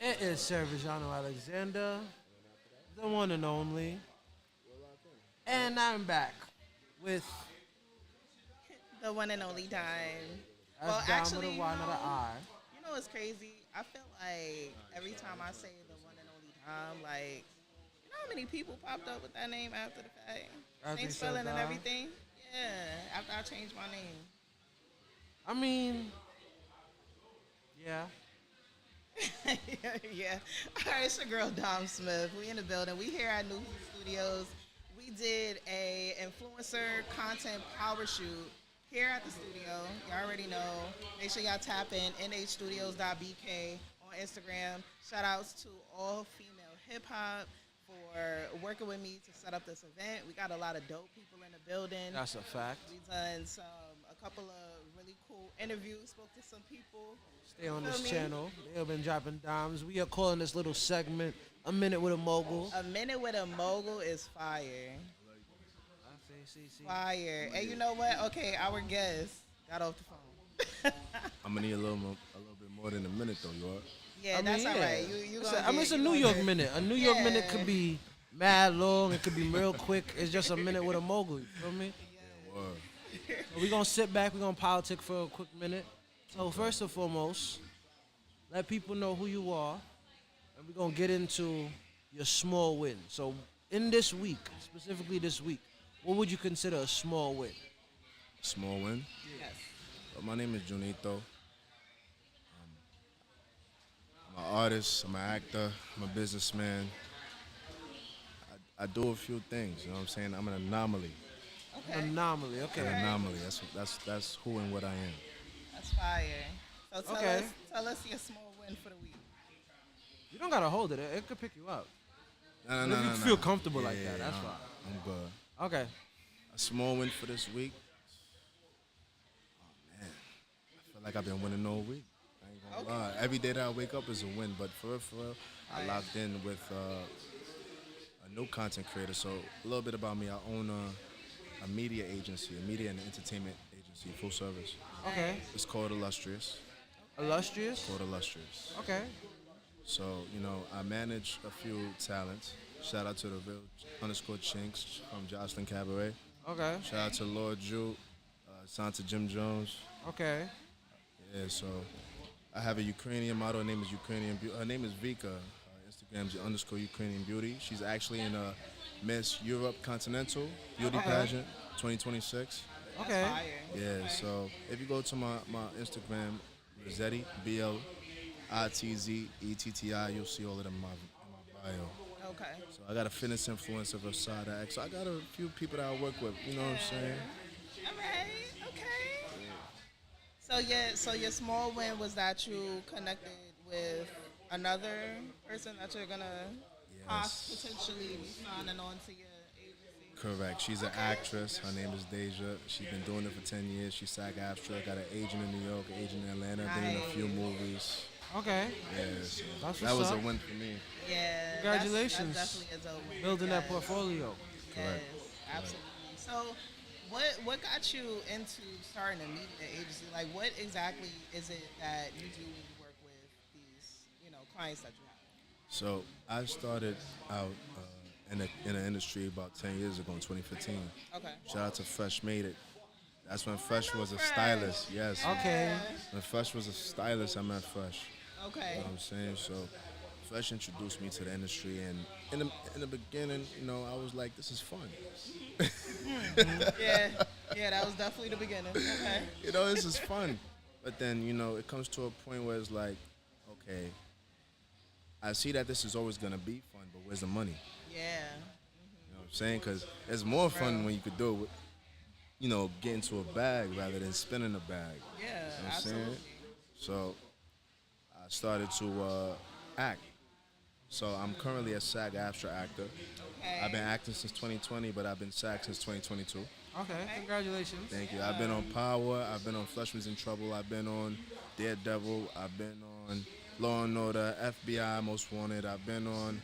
It is Sir Vijano Alexander, the one and only. And I'm back with The one and only time. Well, that's down with actually, a Y, not an I. you know what's crazy? I feel like every time I say the one and only time, like, you know how many people popped up with that name after the fact? After Same you said spelling and that. everything? Yeah, after I changed my name. I mean, yeah. Yeah. All right, it's your girl Dom Smith. We in the building. We here at New Studios. We did a influencer content power shoot here at the studio. Y'all already know. Make sure y'all tap in nhstudios.bk on Instagram. Shout outs to all female hip hop for working with me to set up this event. We got a lot of dope people in the building. That's a fact. We done a couple of really cool interviews. Spoke to some people. Stay on Feel this me? channel. They've been dropping dimes. We are calling this little segment "A Minute with a Mogul." A minute with a mogul is fire. See. Fire. And you know what? Okay, our guest got off the phone. I'm gonna need a little bit more than a minute though, you are. Yeah, I that's mean, all yeah. right. It's a New York minute. A New York minute could be mad long. It could be real quick. It's just a minute with a mogul. You feel me? Word. So we're gonna sit back. We're gonna politic for a quick minute. So first and foremost, let people know who you are, and we're gonna get into your small win. So in this week, specifically this week, what would you consider a small win? Small win. Yes. My name is Junito. I'm an artist. I'm an actor. I'm a businessman. I do a few things. You know what I'm saying? I'm an anomaly. Okay. Anomaly. Okay. An anomaly. That's who and what I am. That's fire. So Okay. tell us your small win for the week. You don't gotta hold it. It could pick you up. No, If you feel comfortable like that, that's nah, fine. I'm good. Okay. A small win for this week. Oh man, I feel like I've been winning all week. I ain't gonna lie. Every day that I wake up is a win. But for real, I locked in with a new content creator. So a little bit about me. I own a media agency, a media and entertainment agency, full service. Okay. It's called Illustrious. Illustrious. Called Illustrious. Okay. So, you know, I manage a few talents. Shout out to the real underscore Chinks from Jocelyn Cabaret. Okay. Shout out to Lord Jew, Santa Jim Jones. Okay. Yeah, so I have a Ukrainian model. Her name is Her name is Vika. Instagram's underscore Ukrainian Beauty. She's actually in a Miss Europe Continental Beauty Pageant 2026. Okay. Fire. Yeah, so if you go to my Instagram, Rossetti, BLITZETTI, you'll see all of them in my bio. Okay. So I got a fitness influencer, Versada X. So I got a few people that I work with, you know what I'm saying? All right. Okay. So your small win was that you connected with another person that you're gonna potentially be signing on to your agency. Correct. She's an actress. Her name is Deja. She's been doing it for 10 years. She's SAG-AFTRA. Got an agent in New York, an agent in Atlanta. Been in a few movies. Okay. Yes. That's That what's was a up. win for me. Yeah. Congratulations. That's definitely a dope win. Building that Yes. portfolio. Correct. Yes, absolutely. So, what got you into starting a media agency? Like, what exactly is it that you do when you work with these, clients that you have? So I started out in the industry about 10 years ago in 2015. Okay. Shout out to Fresh Made It. That's when Fresh was a Fresh. stylist. Yes. Okay. When Fresh was a stylist, I met Fresh. Okay. You know what I'm saying? So Fresh introduced me to the industry, and in the beginning, I was like, this is fun. Yeah, that was definitely the beginning. Okay. This is fun. But then, it comes to a point where it's like, okay, I see that this is always going to be fun, but where's the money? Yeah. You know what I'm saying? Because it's more fun when you could do it with, get into a bag rather than spinning a bag. Yeah, You know what I'm absolutely. saying? So I started to act. So I'm currently a SAG-AFTRA actor. Okay. I've been acting since 2020, but I've been SAG since 2022. Okay. Congratulations. Thank you. I've been on Power. I've been on Fleshman's in Trouble. I've been on Daredevil. I've been on Law and Order, FBI Most Wanted. I've been on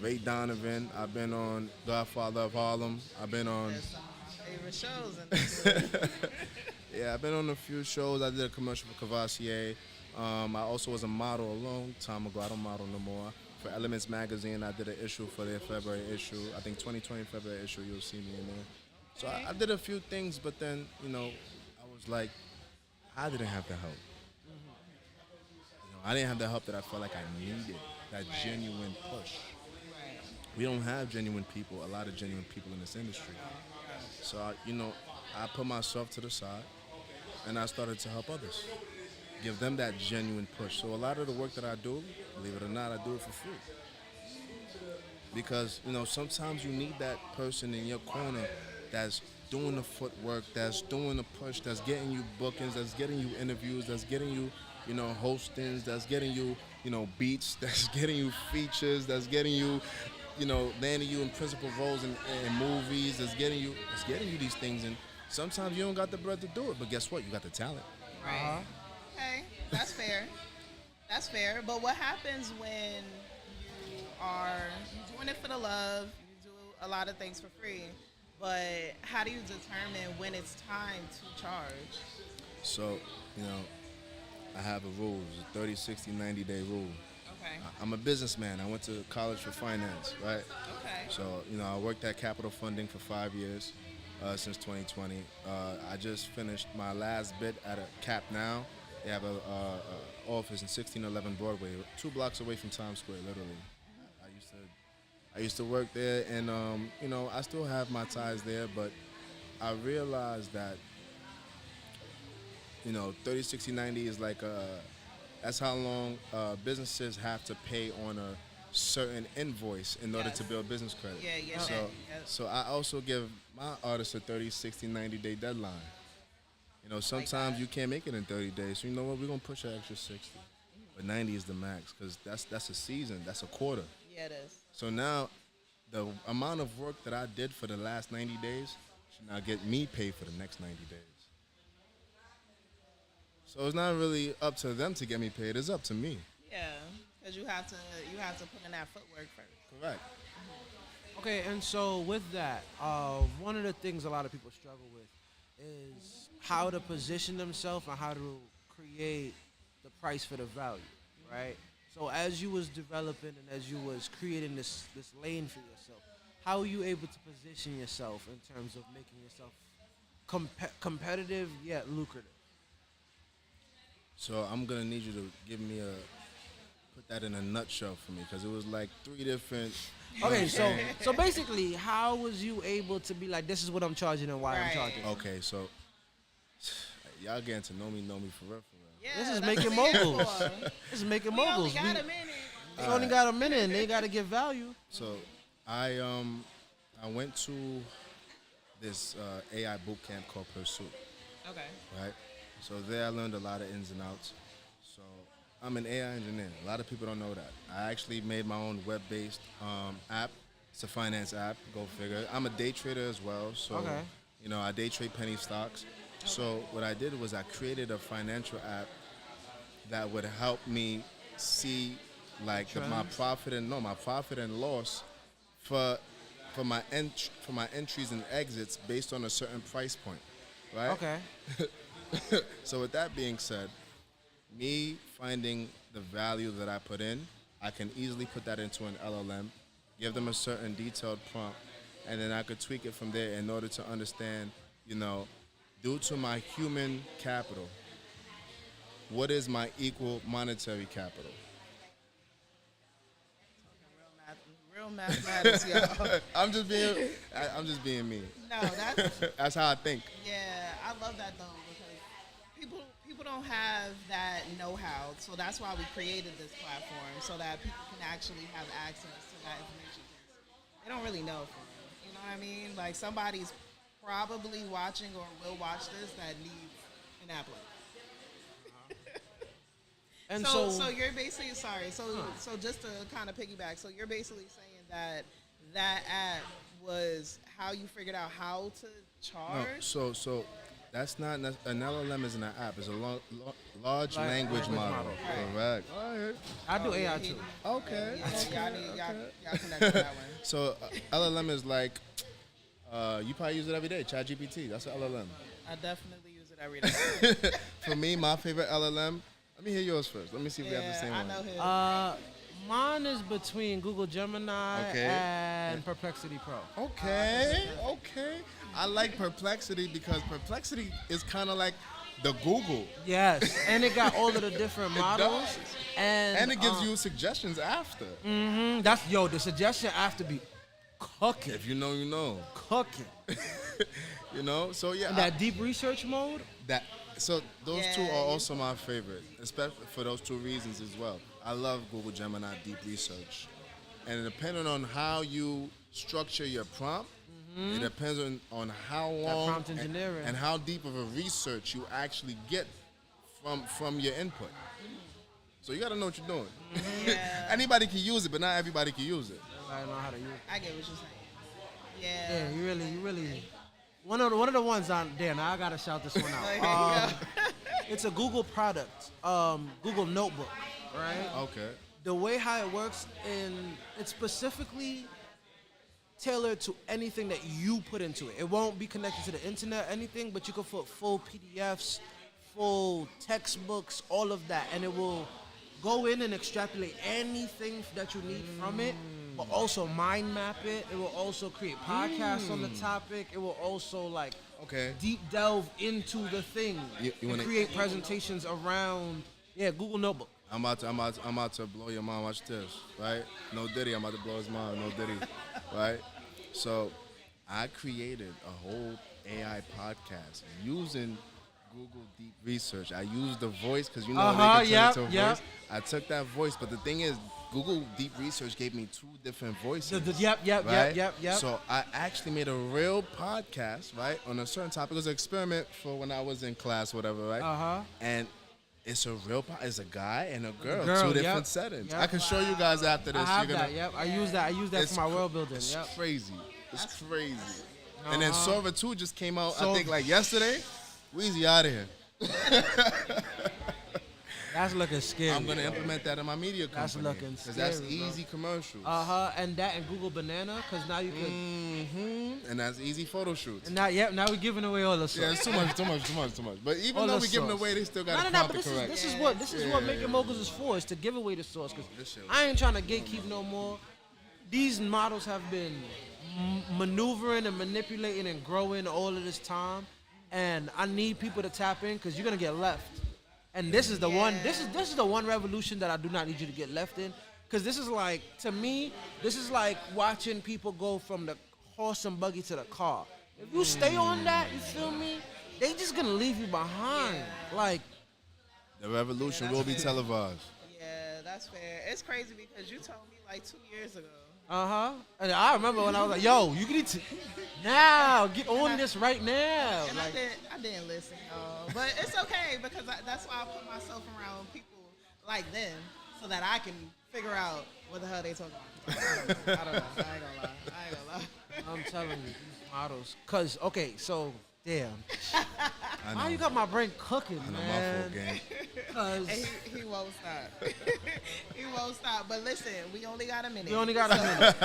Ray Donovan. I've been on Godfather of Harlem. I've been on. There's some favorite shows in this. Yeah, I've been on a few shows. I did a commercial for Cavassier. I also was a model a long time ago. I don't model no more. For Elements Magazine, I did an issue for their February issue. I think 2020 February issue, you'll see me in there. So I did a few things, but then, I was like, I didn't have the help. I didn't have the help that I felt like I needed, that genuine push. Right. We don't have genuine people, a lot of genuine people in this industry. So, I put myself to the side and I started to help others, give them that genuine push. So a lot of the work that I do, believe it or not, I do it for free. Because, sometimes you need that person in your corner that's doing the footwork, that's doing the push, that's getting you bookings, that's getting you interviews, that's getting you, hostings, that's getting you, beats, that's getting you features, that's getting you, landing you in principal roles in movies, that's getting you these things. And sometimes you don't got the bread to do it, but guess what? You got the talent. Right. Okay, that's fair. That's fair. But what happens when you doing it for the love, you do a lot of things for free, but how do you determine when it's time to charge? So, I have a rule. It's a 30, 60, 90-day rule. Okay. I'm a businessman. I went to college for finance, right? Okay. So, I worked at Capital Funding for 5 years since 2020. I just finished my last bid at a Cap Now. They have a office in 1611 Broadway, 2 blocks away from Times Square, literally. I used to work there, and I still have my ties there, but I realized that 30, 60, 90 is like that's how long businesses have to pay on a certain invoice in order to build business credit. Yeah. So I also give my artists a 30, 60, 90-day deadline. Sometimes you can't make it in 30 days. So you know what? We're going to push an extra 60. But 90 is the max because that's a season. That's a quarter. Yeah, it is. So now the amount of work that I did for the last 90 days should now get me paid for the next 90 days. So it's not really up to them to get me paid. It's up to me. Yeah, because you have to put in that footwork first. Correct. Okay, and so with that, one of the things a lot of people struggle with is how to position themselves and how to create the price for the value, right? So as you was developing and as you was creating this lane for yourself, how are you able to position yourself in terms of making yourself competitive yet lucrative? So I'm gonna need you to put that in a nutshell for me because it was like 3 different. Okay, so basically, how was you able to be like, this is what I'm charging and why I'm charging? Okay, so y'all getting to know me for real. Yeah, This is that's making what we here moguls. for. This is making We only moguls. got a minute. They only got a minute and they got to give value. So I went to this AI boot camp called Pursuit, Okay. right? So there I learned a lot of ins and outs. So I'm an AI engineer. A lot of people don't know that. I actually made my own web-based app. It's a finance app, go figure. I'm a day trader as well, so Okay. I day trade penny stocks. So what I did was I created a financial app that would help me see like my profit and loss for my entries and exits based on a certain price point, right? Okay. So with that being said, me finding the value that I put in, I can easily put that into an LLM, give them a certain detailed prompt, and then I could tweak it from there in order to understand, due to my human capital, what is my equal monetary capital? Real mathematics, y'all. I'm just being me. No, That's how I think. yeah, I love that though because people don't have that know-how, so that's why we created this platform so that people can actually have access to that information. They don't really know, for real. You know what I mean? Like somebody's probably watching or will watch this that needs an app like And so you're basically so just to kind of piggyback, so you're basically saying that app was how you figured out how to charge. No, so that's not an LLM isn't an app. It's a large language model. Right. Correct. I do AI too. Okay. Y'all connect with that one. So LLM is like you probably use it every day. ChatGPT. That's an LLM. I definitely use it every day. For me, my favorite LLM. Let me hear yours first. Let me see if we have the same I one. know his. Mine is between Google Gemini Okay. and Perplexity Pro. Okay. I like Perplexity because Perplexity is kind of like the Google. Yes, and it got all of the different models, does. and And it gives you suggestions after. that's the suggestion after be cooking, If you know, you know. cooking. You know? So yeah, In that deep research mode. so those two Yeah, are also my favorite, especially for those two reasons as well. I love Google Gemini Deep Research. And depending on how you structure your prompt, it depends on how long prompt engineering. and how deep of a research you actually get from your input. So you got to know what you're doing. Yeah. Anybody can use it, but not everybody can use it. I know how to use it. I get what you're saying. Yeah. Yeah, you really. One of the ones on there. Now I gotta shout this one There you out. go. It's a Google product, Google Notebook, right? Okay. The way how it works, it's specifically tailored to anything that you put into it. It won't be connected to the internet, anything, but you can put full PDFs, full textbooks, all of that, and it will go in and extrapolate anything that you need from it, but also mind map it. It will also create podcasts on the topic. It will also Okay. deep delve into the thing You and wanna- create presentations around Google Notebook. I'm about to blow your mind. Watch this, right? No Diddy. I'm about to blow his mind. No Diddy, right? So, I created a whole AI podcast using Google Deep Research. I used the voice because you know they can turn it to a voice. I took that voice, but the thing is, Google Deep Research gave me 2 different voices. Yep. So I actually made a real podcast, right, on a certain topic. It was an experiment for when I was in class, whatever, right? And it's a real it's a guy and a girl, 2 different settings. Yep. I can show you guys after this. I have You're gonna, that. Yep, I use that for my world building. It's Yep. crazy. It's crazy. And then Server 2 just came out, I Server. think, like yesterday. Weezy out of here. That's looking scary. I'm going to implement that in my media That's company. looking Because that's scary, bro. easy commercials. And that and Google Banana, because now you can. And that's easy photo shoots. And now we're giving away all the stuff. Yeah, it's too much. But even All though the we're giving sauce. away, they still got to No, prompt but it correct. this is what Making Moguls is for, is to give away the source. This Because shit I ain't trying to gatekeep no more. These models have been maneuvering and manipulating and growing all of this time, and I need people to tap in because you're gonna get left. And this is the one. This is the one revolution that I do not need you to get left in, because this is like, to me, this is like watching people go from the horse and buggy to the car. If you stay on that, you feel me? They just gonna leave you behind. Like, The revolution will be televised. Yeah, that's fair. It's crazy because you told me like 2 years ago. And I remember when I was like, yo, you need to now get on this right now. And Like, I didn't listen, y'all. But it's okay because that's why I put myself around people like them so that I can figure out what the hell they talking about. I don't know. I ain't gonna lie. I'm telling you, these models. Cause so damn. I Why know. you got my brain cooking, I know my man? fault, gang. Cause And he won't stop. He won't stop. But listen, we only got a minute. we only got a minute.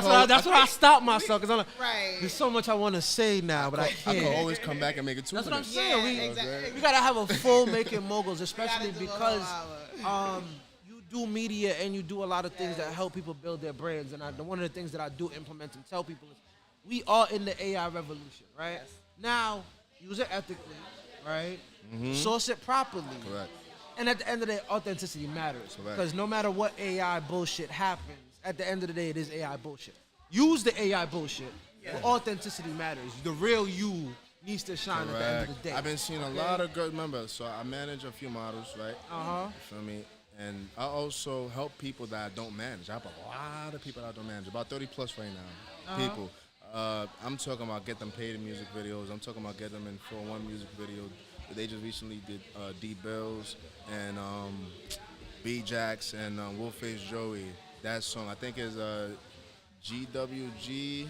So I that's why I stopped myself. Cause I'm like, Right. there's so much I want to say now, but I I can't. can always come back and make it 2 That's what I'm minutes. saying. Yeah, we exactly. we gotta have a full Making Moguls, We especially gotta do a because whole hour. you do media and you do a lot of things that help people build their brands. And one of the things that I do implement and tell people is, we are in the AI revolution, right? Yes. Now, use it ethically, right? Source it properly. Correct. And at the end of the day, authenticity matters. Correct. Because no matter what AI bullshit happens, at the end of the day, it is AI bullshit. Use the AI bullshit, but authenticity matters. The real you needs to shine at the end of the day. I've been seeing a lot of good members. So I manage a few models, right? You feel me? And I also help people that I don't manage. I have a lot of people that I don't manage. About 30 plus right now. People. I'm talking about get them paid in music videos. I'm talking about get them in 4-1 music video. They just recently did D Bills and B Jax and Wolfface Joey. That song I think is GWG.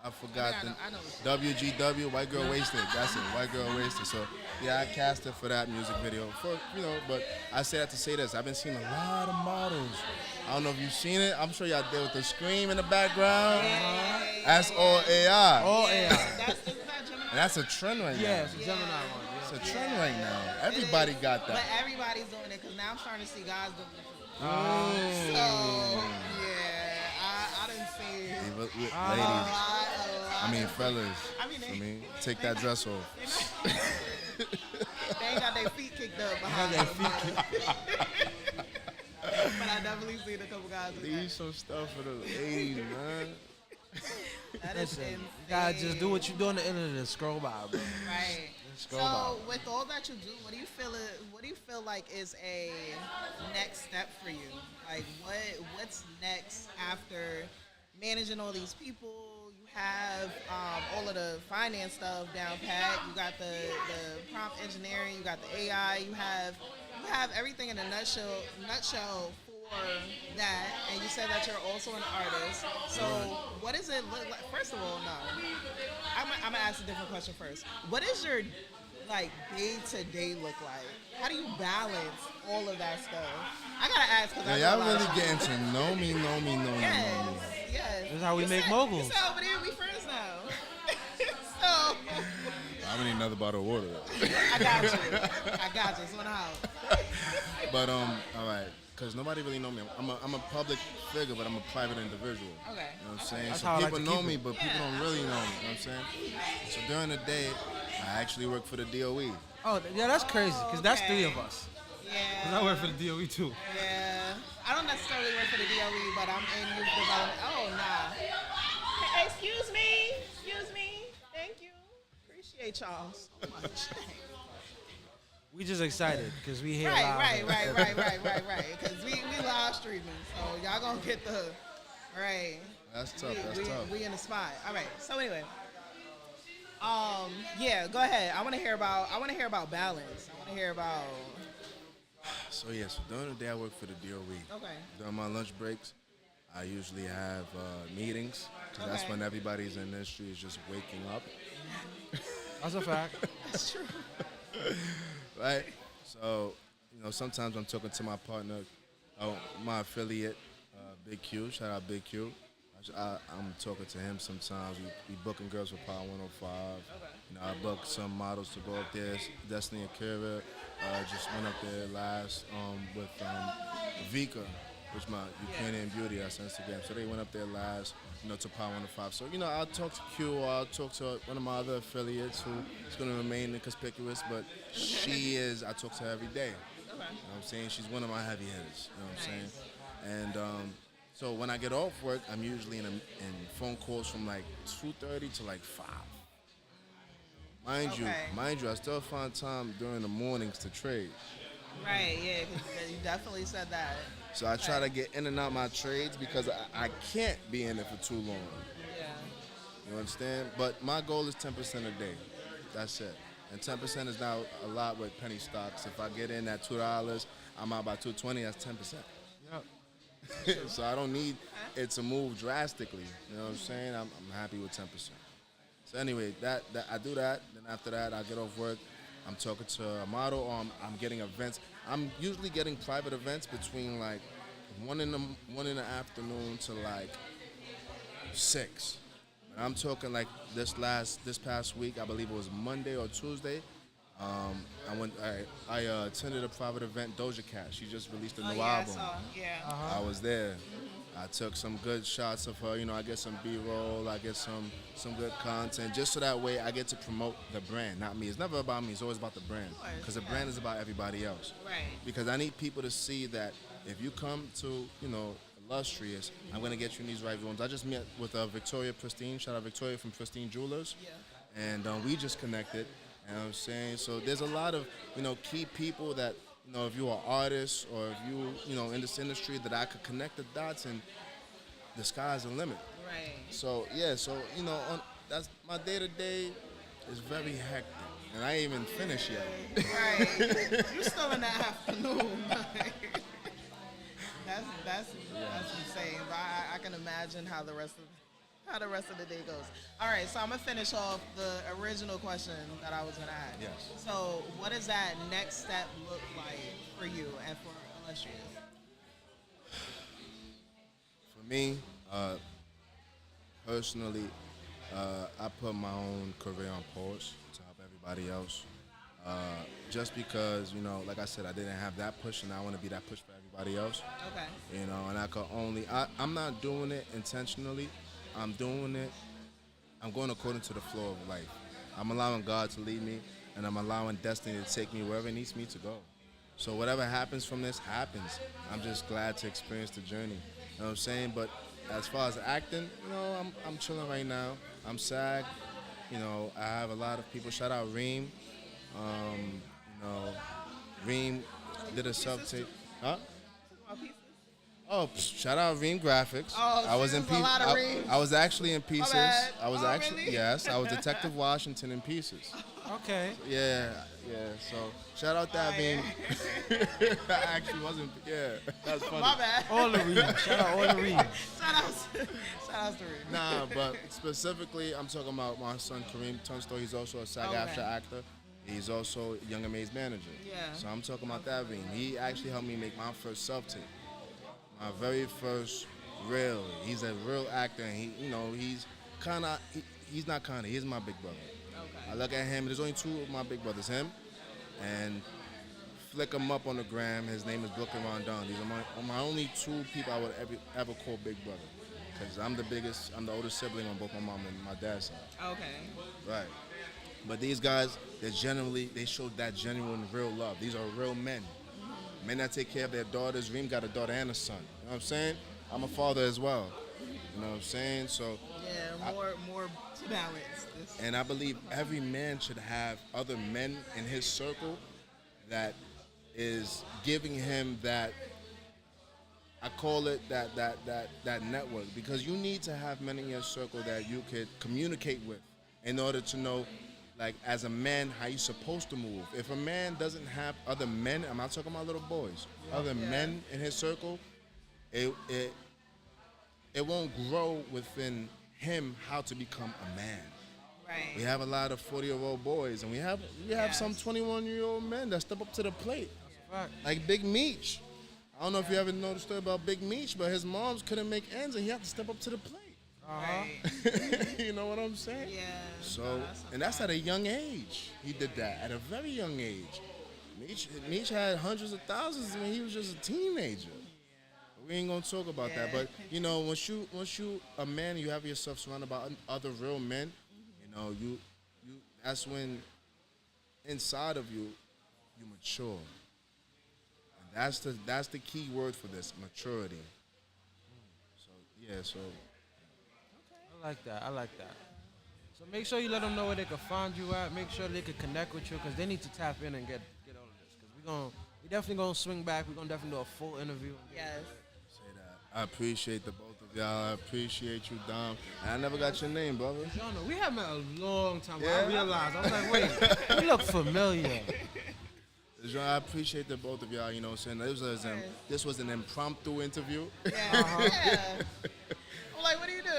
I forgot I know. WGW, White Girl Wasted. That's it, White Girl Wasted. So yeah, I cast it for that music video. But I say that to say this. I've been seeing a lot of models. I don't know if you've seen it. I'm sure y'all did with the scream in the background. That's all AI. All AI. That's Gemini. And that's a trend right now. Yeah, it's a Gemini one. Yeah. a trend right now. Everybody got But that. everybody's doing it because now I'm starting to see guys doing it too. Mm. So yeah, I didn't see Hey, it. ladies, A lot I mean fellas, I mean, take that dress off. they ain't got their feet kicked up behind them. But I definitely seen a couple guys with Leave some stuff for the ladies, man. that. That is Listen, insane. you gotta just do what you do on the internet and scroll by, bro. Right. Just So scroll by. with all that you do, what do you feel? What do you feel like is a next step for you? Like what's next after managing all these people? You have all of the finance stuff down pat. You got the prompt engineering. You got the AI. You have everything in a nutshell for that. And you said that you're also an artist. So what does it look like? First of all, no. I'm gonna ask a different question first. What is your like day to day look like? How do you balance all of that stuff? I gotta ask because Yeah, y'all really getting to know me. Yes, yes. This is how we You make said- moguls. You said over there we friends now. So I don't need another bottle of water. I got you. It's on the house. But all right, because nobody really know me. I'm a public figure, but I'm a private individual. Okay. You know what I'm saying? That's So how I like people to know keep me, it. but people don't really know me. You know what I'm saying? So during the day, I actually work for the DOE. Oh, yeah, that's crazy, because that's okay. 3 of us. Yeah. Because I work for the DOE, too. Yeah. I don't necessarily work for the DOE, but I'm in youth development. Oh, nah. Hey, excuse me. Thank you. Appreciate y'all so much. We just excited, because we here Right. live. Because we live streaming, so y'all gonna get the right. That's tough. We in the spot. All right. So anyway, yeah. Go ahead. I want to hear about balance. I want to hear about. So during the day I work for the DOE. Okay. During my lunch breaks, I usually have meetings. 'Cause that's Okay. when everybody's in the industry is just waking up. That's a fact. That's true. Right? So, sometimes I'm talking to my partner, my affiliate, Big Q. Shout out Big Q. I'm talking to him sometimes. We booking girls for Power 105. Okay. I booked some models to go up there. Destiny Akira just went up there last with Vika, which my Ukrainian beauty, that's Instagram. So they went up there last, to Power 105. So, I'll talk to Q, or I'll talk to one of my other affiliates who is going to remain inconspicuous, but I talk to her every day. Okay. You know what I'm saying? She's one of my heavy hitters. You know what I'm Nice. saying? And so when I get off work, I'm usually in phone calls from like 2:30 to like 5. Mind you, I still find time during the mornings to trade. Right. Yeah. 'Cause you definitely said that. So I try to get in and out my trades because I can't be in it for too long. Yeah. You understand? But my goal is 10% a day. That's it. And 10% is now a lot with penny stocks. If I get in at $2, I'm out by 220. That's 10%. Yep. So I don't need it to move drastically. You know what I'm saying? I'm happy with 10%. So anyway, that I do that. Then after that, I get off work. I'm talking to a model, or I'm getting events. I'm usually getting private events between like 1 in the afternoon to like 6. And I'm talking like this past week, I believe it was Monday or Tuesday. I attended a private event, Doja Cat. She just released a new album. Yeah. I was there. I took some good shots of her. I get some B-roll. I get some good content, just so that way I get to promote the brand, not me. It's never about me. It's always about the brand, Of course, because the yeah. brand is about everybody else. Right. Because I need people to see that if you come to, Illustrious, I'm gonna get you in these right rooms. I just met with Victoria Pristine. Shout out Victoria from Pristine Jewelers. Yeah. And we just connected. You know what I'm saying? So there's a lot of, key people that, if you're an artist or if you, in this industry, that I could connect the dots, and the sky's the limit. Right. So, that's my day-to-day is very hectic. And I ain't even finished yet. Right. You still in the afternoon. That's insane. But I can imagine how the rest of the day goes. All right, so I'm gonna finish off the original question that I was gonna ask. Yes. So what does that next step look like for you and for Illustrious? For me, personally, I put my own career on pause to help everybody else. Just because, like I said, I didn't have that push, and I want to be that push for everybody else. Okay. And I could only, I'm not doing it intentionally. I'm doing it, I'm going according to the flow of life. I'm allowing God to lead me, and I'm allowing destiny to take me wherever it needs me to go. So whatever happens from this happens. I'm just glad to experience the journey. You know what I'm saying? But as far as acting, I'm chilling right now. I'm SAG. I have a lot of people. Shout out Reem. Reem did a sub tape. Huh? Oh, shout out Reem Graphics. Oh, I was so in there's a lot of Reams. I was actually in Pieces. bad. I was Oh, actually really? yes. I was Detective Washington in Pieces. Okay. Yeah. So shout out that Reem. I actually wasn't. Yeah, that's funny. My bad. All the reading. Shout out all the reading. Shout out to Reem. Nah, but specifically, I'm talking about my son Kareem Tunstall. He's also a SAG-AFTRA actor. He's also Young and May's manager. Yeah. So I'm talking about that Reem. He actually helped me make my first self-tape. My very first reel. He's a real actor, and he's he's not kinda. He's my big brother. Okay. I look at him. There's only two of my big brothers. Him and flick him up on the gram. His name is Brooklyn Rondon. These are my only two people I would ever call big brother. Because I'm the biggest. I'm the oldest sibling on both my mom and my dad's side. Okay. Right. But these guys, they show that genuine, real love. These are real men. Men that take care of their daughters. Reem got a daughter and a son. You know what I'm saying? I'm a father as well. You know what I'm saying? So. Yeah, more to balance. And I believe every man should have other men in his circle that is giving him that. I call it that network, because you need to have men in your circle that you could communicate with in order to know, like, as a man, how you're supposed to move. If a man doesn't have other men, I'm not talking about little boys, other men in his circle, it won't grow within him how to become a man. Right. We have a lot of 40-year-old boys, and we have some 21-year-old men that step up to the plate, like Big Meech. I don't know if you ever know the story about Big Meech, but his moms couldn't make ends, and he had to step up to the plate. Right. You know what I'm saying? Yeah. So, and that's at a young age. He did that at a very young age. Meech had hundreds of thousands when he was just a teenager. We ain't gonna talk about that, but once you a man, you have yourself surrounded by other real men. You that's when inside of you mature. And that's the key word for this, maturity. So. I like that. So make sure you let them know where they can find you at. Make sure they can connect with you, because they need to tap in and get all of this. Because we definitely gonna swing back. We're gonna definitely do a full interview. Yes. Say that. I appreciate the both of y'all. I appreciate you, Dom. And I never got your name, brother. Y'all know, we have met a long time. Yeah. I realized. I was like, wait, you look familiar. I appreciate the both of y'all. You know what I'm saying? This was an impromptu interview. Yeah. Yeah. I'm like, what do you do?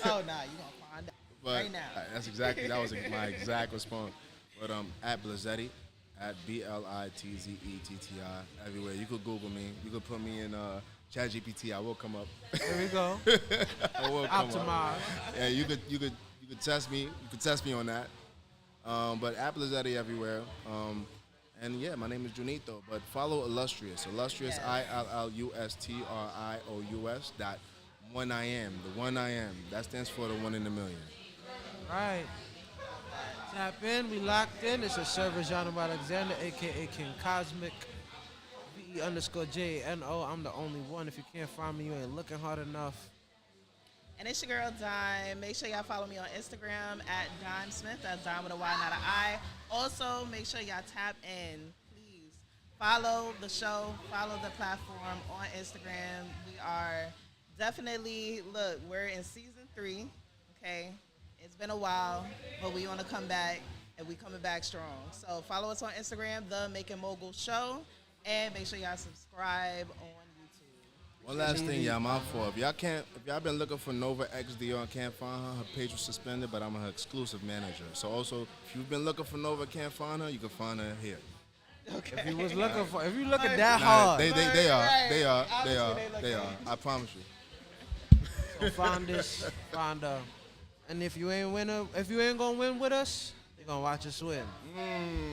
Oh, nah, you gonna find out right now. That was my exact response. But at Blizzetti, at BLITZETTI, everywhere. You could Google me. You could put me in ChatGPT. I will come up. There we go. I will come Optimize. up. Yeah, you could test me. You could test me on that. But at Blizzetti everywhere. And yeah, my name is Junito, but follow Illustrious. Illustrious, ILLUSTRIOUS dot one I am. The one I am. That stands for the one in a million. Right. Tap in. We locked in. It's a server, John Alexander, a.k.a. King Cosmic. VE_JANO. I'm the only one. If you can't find me, you ain't looking hard enough. And it's your girl, Dime. Make sure y'all follow me on Instagram at Dime Smith. That's Dime with a Y, not an I. Also, make sure y'all tap in. Please follow the show, follow the platform on Instagram. We are definitely, we're in season 3, okay? It's been a while, but we want to come back, and we coming back strong. So follow us on Instagram, The Making Moguls Show, and make sure y'all subscribe on YouTube. One last thing, y'all, my fault. If y'all been looking for Nova XDR and can't find her page was suspended, but I'm her exclusive manager. So also, if you've been looking for Nova and can't find her, you can find her here. Okay. If you looking that hard, They are. Obviously, they look I promise you. so find her. And if you ain't gonna win with us, you're gonna watch us win.